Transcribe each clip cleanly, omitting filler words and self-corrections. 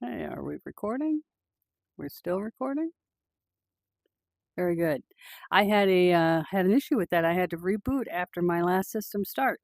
Okay, are we recording? We're still recording? Very good. I had an issue with that. I had to reboot after my last system start.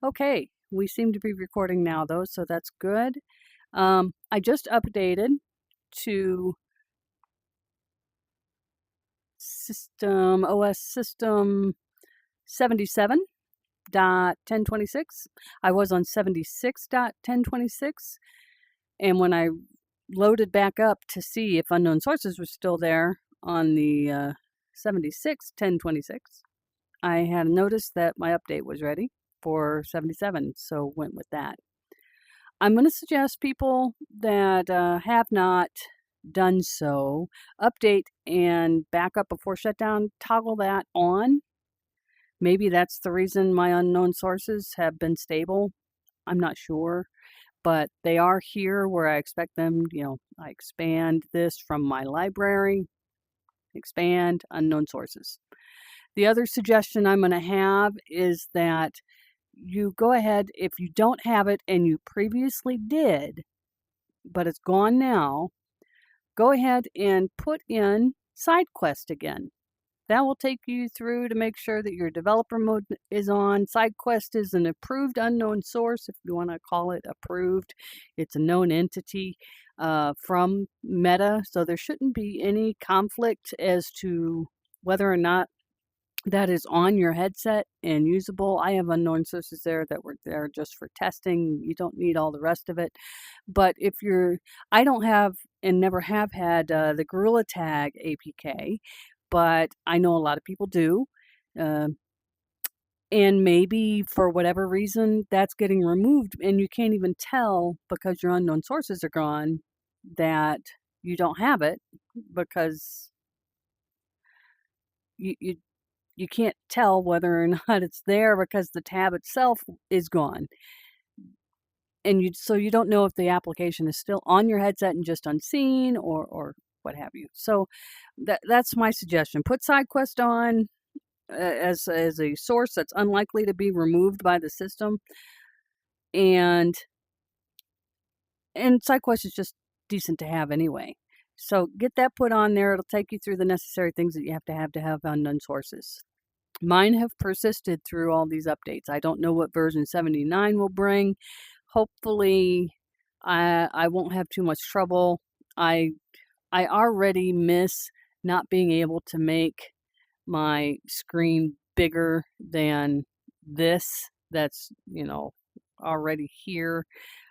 Okay, we seem to be recording now though, so that's good. I just updated to OS system 77.1026. I was on 76.1026, and when I loaded back up to see if unknown sources were still there on the 76.1026, I had noticed that my update was ready for 77, so went with that. I'm going to suggest people that have not done so, update and back up before shutdown, toggle that on. Maybe that's the reason my unknown sources have been stable. I'm not sure, but they are here where I expect them. I expand this from my library, expand unknown sources. The other suggestion I'm going to have is that you go ahead, if you don't have it and you previously did, but it's gone now, go ahead and put in SideQuest again. That will take you through to make sure that your developer mode is on. SideQuest is an approved unknown source, if you want to call it approved. It's a known entity from Meta, so there shouldn't be any conflict as to whether or not that is on your headset and usable. I have unknown sources there that were there just for testing. You don't need all the rest of it. But I don't have and never have had the Gorilla Tag APK, but I know a lot of people do. And maybe for whatever reason that's getting removed and you can't even tell because your unknown sources are gone that you don't have it, because you can't tell whether or not it's there because the tab itself is gone. And so you don't know if the application is still on your headset and just unseen or what have you. So that's my suggestion. Put SideQuest on as a source that's unlikely to be removed by the system. And SideQuest is just decent to have anyway. So get that put on there. It'll take you through the necessary things that you have to have unknown sources. Mine have persisted through all these updates. I don't know what version 79 will bring. Hopefully, I won't have too much trouble. I already miss not being able to make my screen bigger than this. That's, already here.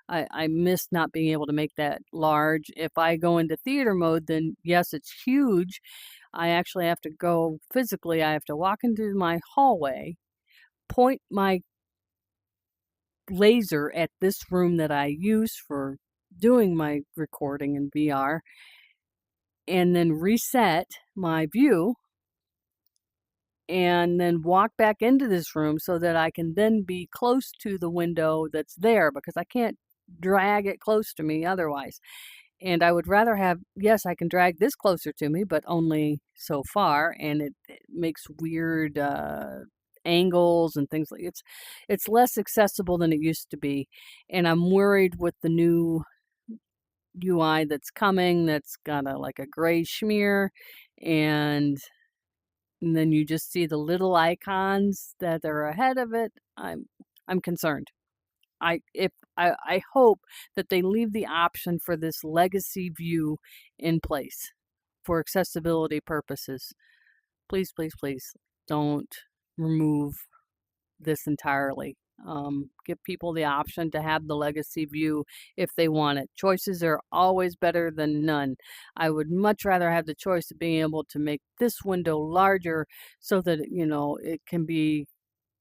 I miss not being able to make that large. If I go into theater mode, then yes, it's huge. I actually have to go physically. I have to walk into my hallway, point my laser at this room that I use for doing my recording in VR, and then reset my view, and then walk back into this room so that I can then be close to the window that's there, because I can't drag it close to me otherwise. And I would rather have, yes, I can drag this closer to me, but only so far, and it makes weird angles and things like it's less accessible than it used to be. And I'm worried with the new UI that's coming, that's got like a gray schmear, and then you just see the little icons that are ahead of it. I'm concerned. I hope that they leave the option for this legacy view in place for accessibility purposes. Please, please, please don't remove this entirely. Give people the option to have the legacy view if they want it. Choices are always better than none. I would much rather have the choice of being able to make this window larger so that, it can be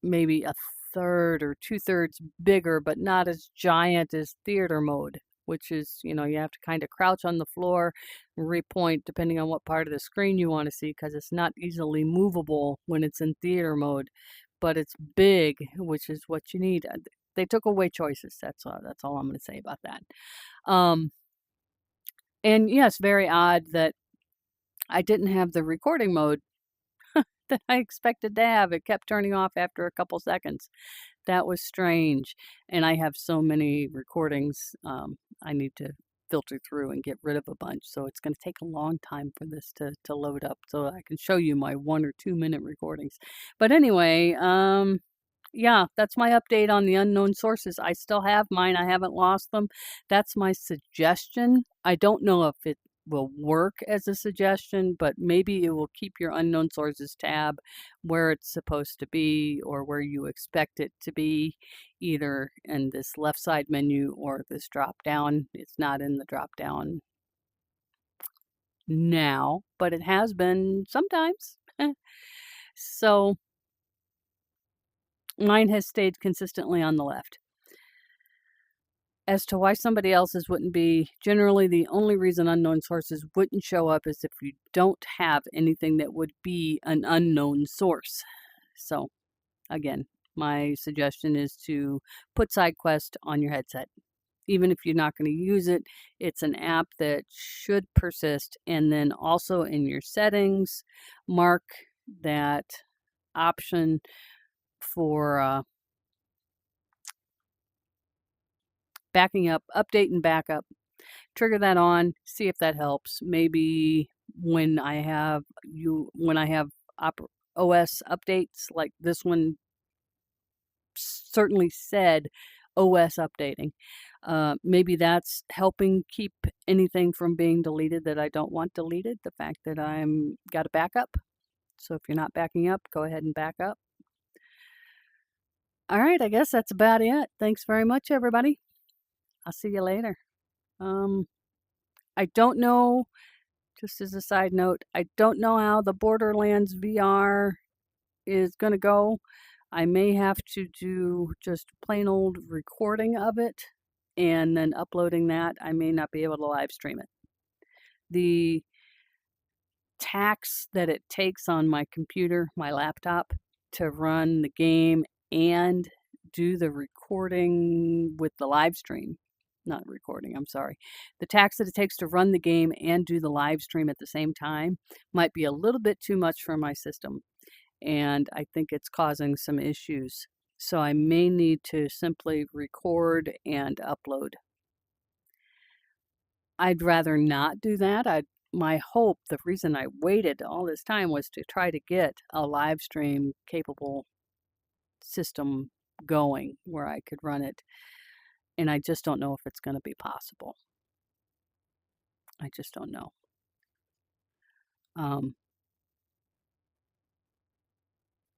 maybe a third or 2/3 bigger, but not as giant as theater mode, which is, you have to kind of crouch on the floor, repoint depending on what part of the screen you want to see, because it's not easily movable when it's in theater mode, but it's big, which is what you need. They took away choices. That's all I'm going to say about that. And yes, very odd that I didn't have the recording mode that I expected to have. It kept turning off after a couple seconds. That was strange. And I have so many recordings I need to filter through and get rid of a bunch. So it's going to take a long time for this to load up so I can show you my 1 or 2 minute recordings. But anyway, yeah, that's my update on the unknown sources. I still have mine. I haven't lost them. That's my suggestion. I don't know if it will work as a suggestion, but maybe it will keep your unknown sources tab where it's supposed to be or where you expect it to be, either in this left side menu or this drop down. It's not in the drop down now, but it has been sometimes. So mine has stayed consistently on the left. As to why somebody else's wouldn't be, generally the only reason unknown sources wouldn't show up is if you don't have anything that would be an unknown source. So again, my suggestion is to put SideQuest on your headset. Even if you're not going to use it, it's an app that should persist. And then also in your settings, mark that option for backing up, update and backup. Trigger that on, see if that helps. Maybe when I have OS updates, like this one certainly said OS updating. Maybe that's helping keep anything from being deleted that I don't want deleted. The fact that I'm got a backup. So if you're not backing up, go ahead and back up. All right, I guess that's about it. Thanks very much, everybody. I'll see you later. I don't know, just as a side note, I don't know how the Borderlands VR is going to go. I may have to do just plain old recording of it and then uploading that. I may not be able to live stream it. The tax that it takes on my computer, my laptop, to run the game and do the recording with the live stream. Not recording, I'm sorry. The tax that it takes to run the game and do the live stream at the same time might be a little bit too much for my system. And I think it's causing some issues. So I may need to simply record and upload. I'd rather not do that. My hope, the reason I waited all this time was to try to get a live stream capable system going where I could run it. And I just don't know if it's going to be possible. I just don't know.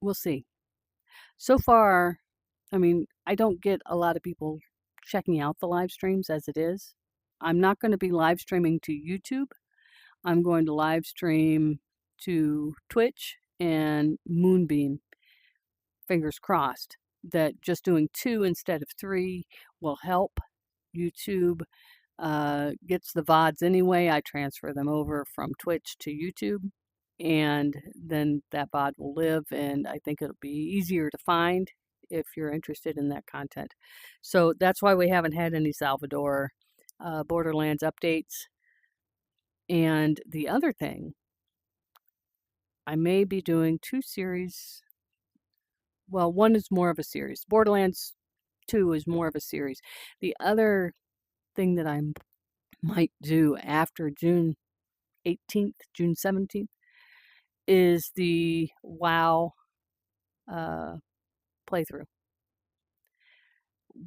We'll see. So far, I mean, I don't get a lot of people checking out the live streams as it is. I'm not going to be live streaming to YouTube. I'm going to live stream to Twitch and Moonbeam. Fingers crossed that just doing 2 instead of 3 will help. YouTube gets the VODs anyway. I transfer them over from Twitch to YouTube, and then that VOD will live, and I think it'll be easier to find if you're interested in that content. So that's why we haven't had any Salvador Borderlands updates. And the other thing, I may be doing 2 series. Well, one is more of a series. Borderlands 2 is more of a series. The other thing that I might do after June 18th, June 17th, is the WoW playthrough.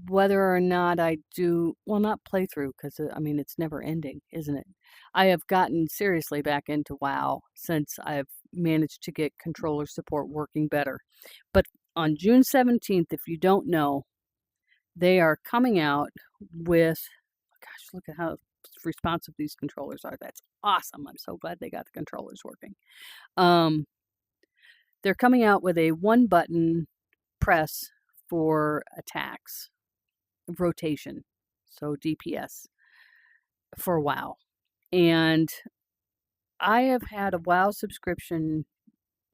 Whether or not I do, well, not playthrough, because I mean, it's never ending, isn't it? I have gotten seriously back into WoW since I've managed to get controller support working better. But on June 17th, if you don't know, they are coming out with, gosh, look at how responsive these controllers are. That's awesome. I'm so glad they got the controllers working. They're coming out with a 1-button press for attacks, rotation, so DPS for WoW. And I have had a WoW subscription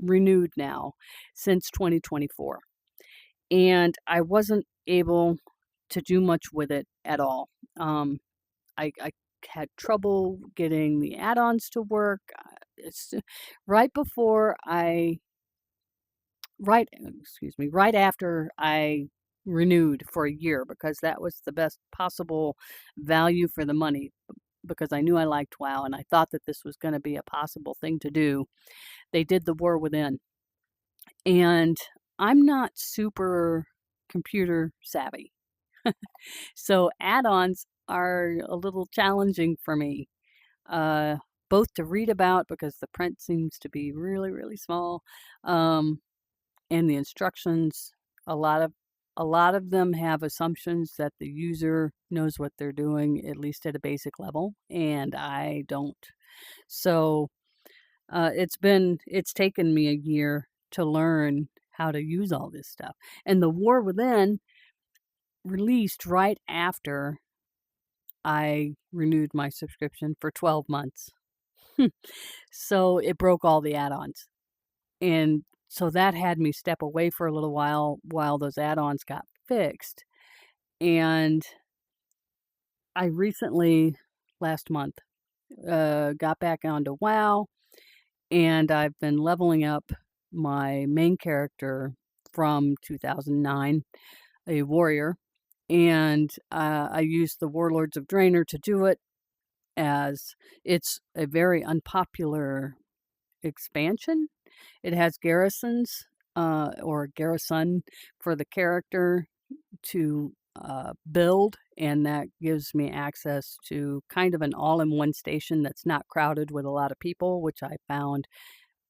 renewed now since 2024. And I wasn't able to do much with it at all. I had trouble getting the add-ons to work. It's right before right after I renewed for a year because that was the best possible value for the money because I knew I liked WoW and I thought that this was going to be a possible thing to do. They did the War Within, and I'm not super computer savvy. So add-ons are a little challenging for me, uh, both to read about because the print seems to be really, really small, um, and the instructions, a lot of a lot of them have assumptions that the user knows what they're doing, at least at a basic level, and I don't. So it's taken me a year to learn how to use all this stuff. And the War Within released right after I renewed my subscription for 12 months. So it broke all the add-ons. And so that had me step away for a little while those add-ons got fixed. And I recently, last month, got back onto WoW, and I've been leveling up my main character from 2009, a warrior, and I used the Warlords of Draenor to do it, as it's a very unpopular expansion. It has garrisons, or garrison for the character to build, and that gives me access to kind of an all-in-one station that's not crowded with a lot of people, which I found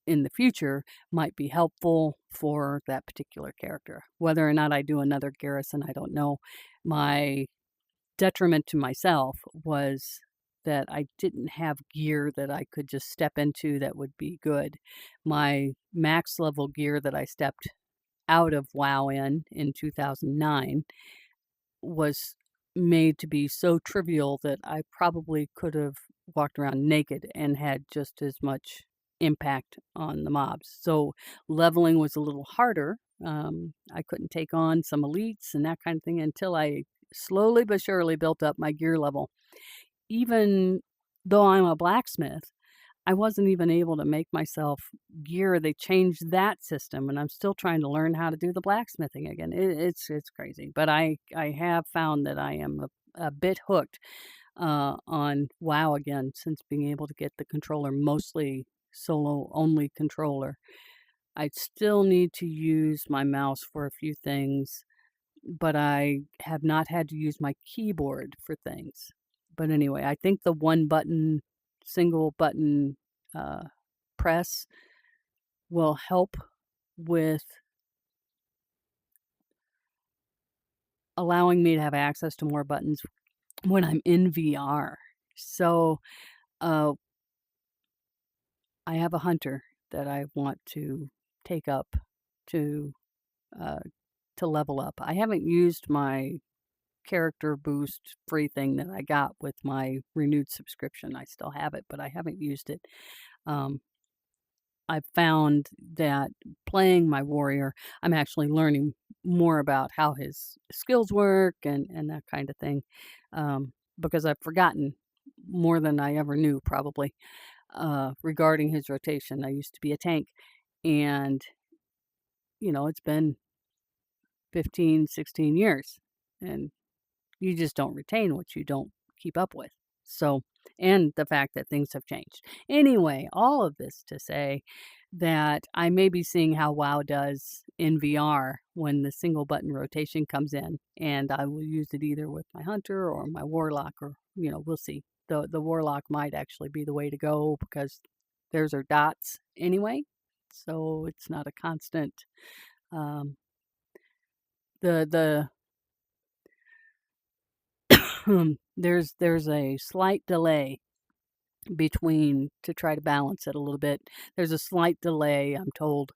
in the future might be helpful for that particular character. Whether or not I do another garrison, I don't know. My detriment to myself was that I didn't have gear that I could just step into that would be good. My max level gear that I stepped out of WoW in 2009 was made to be so trivial that I probably could have walked around naked and had just as much impact on the mobs. So leveling was a little harder. I couldn't take on some elites and that kind of thing until I slowly but surely built up my gear level. Even though I'm a blacksmith, I wasn't even able to make myself gear. They changed that system, and I'm still trying to learn how to do the blacksmithing again. It's crazy, but I have found that I am a bit hooked on WoW again since being able to get the controller, mostly solo only controller. I still need to use my mouse for a few things, but I have not had to use my keyboard for things. But anyway, I think the single button uh, press will help with allowing me to have access to more buttons when I'm in VR. So uh, I have a hunter that I want to take up to uh, to level up. I haven't used my character boost free thing that I got with my renewed subscription. I still have it, but I haven't used it. Um, I've found that playing my warrior, I'm actually learning more about how his skills work and that kind of thing, because I've forgotten more than I ever knew, probably, regarding his rotation. I used to be a tank, and, it's been 15, 16 years, and you just don't retain what you don't keep up with. So, and the fact that things have changed. Anyway, all of this to say that I may be seeing how WoW does in VR when the single button rotation comes in, and I will use it either with my hunter or my warlock, or we'll see. The warlock might actually be the way to go because there's our dots anyway, so it's not a constant. Um, the there's a slight delay between, to try to balance it a little bit. There's a slight delay, I'm told,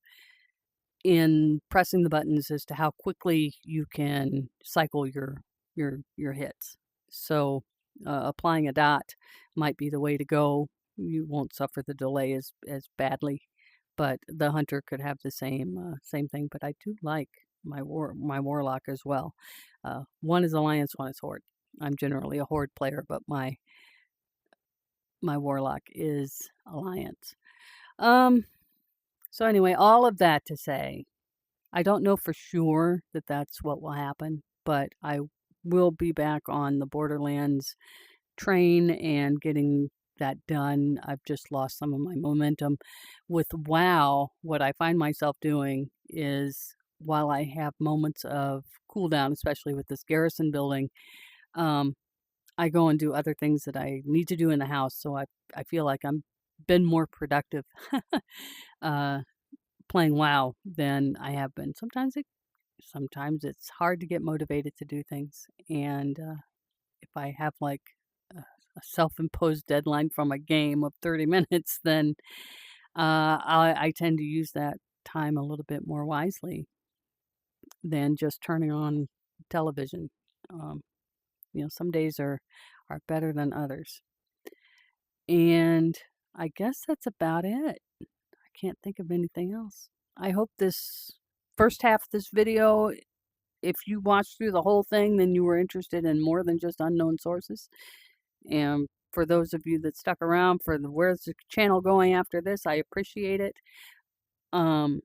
in pressing the buttons as to how quickly you can cycle your hits. So applying a dot might be the way to go. You won't suffer the delay as badly, but the hunter could have the same thing. But I do like my warlock as well. One is alliance, one is horde. I'm generally a horde player, but my warlock is alliance. So anyway, all of that to say, I don't know for sure that that's what will happen, but I will be back on the Borderlands train and getting that done. I've just lost some of my momentum. With WoW, what I find myself doing is while I have moments of cooldown, especially with this garrison building, um, I go and do other things that I need to do in the house. So I feel like I'm been more productive uh, playing WoW than I have been. Sometimes it's hard to get motivated to do things, and if I have like a self-imposed deadline from a game of 30 minutes, then I tend to use that time a little bit more wisely than just turning on television. Um, some days are better than others, and I guess that's about it. I can't think of anything else. I hope this first half of this video, if you watched through the whole thing, then you were interested in more than just unknown sources. And for those of you that stuck around for the where's the channel going after this, I appreciate it. Um,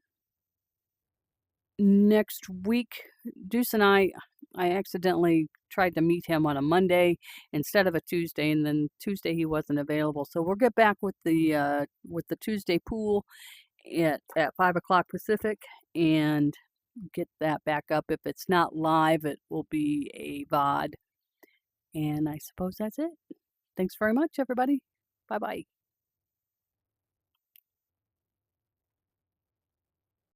Next week, Deuce and I accidentally tried to meet him on a Monday instead of a Tuesday, and then Tuesday he wasn't available. So we'll get back with the Tuesday pool at 5 o'clock Pacific and get that back up. If it's not live, it will be a VOD. And I suppose that's it. Thanks very much, everybody. Bye bye.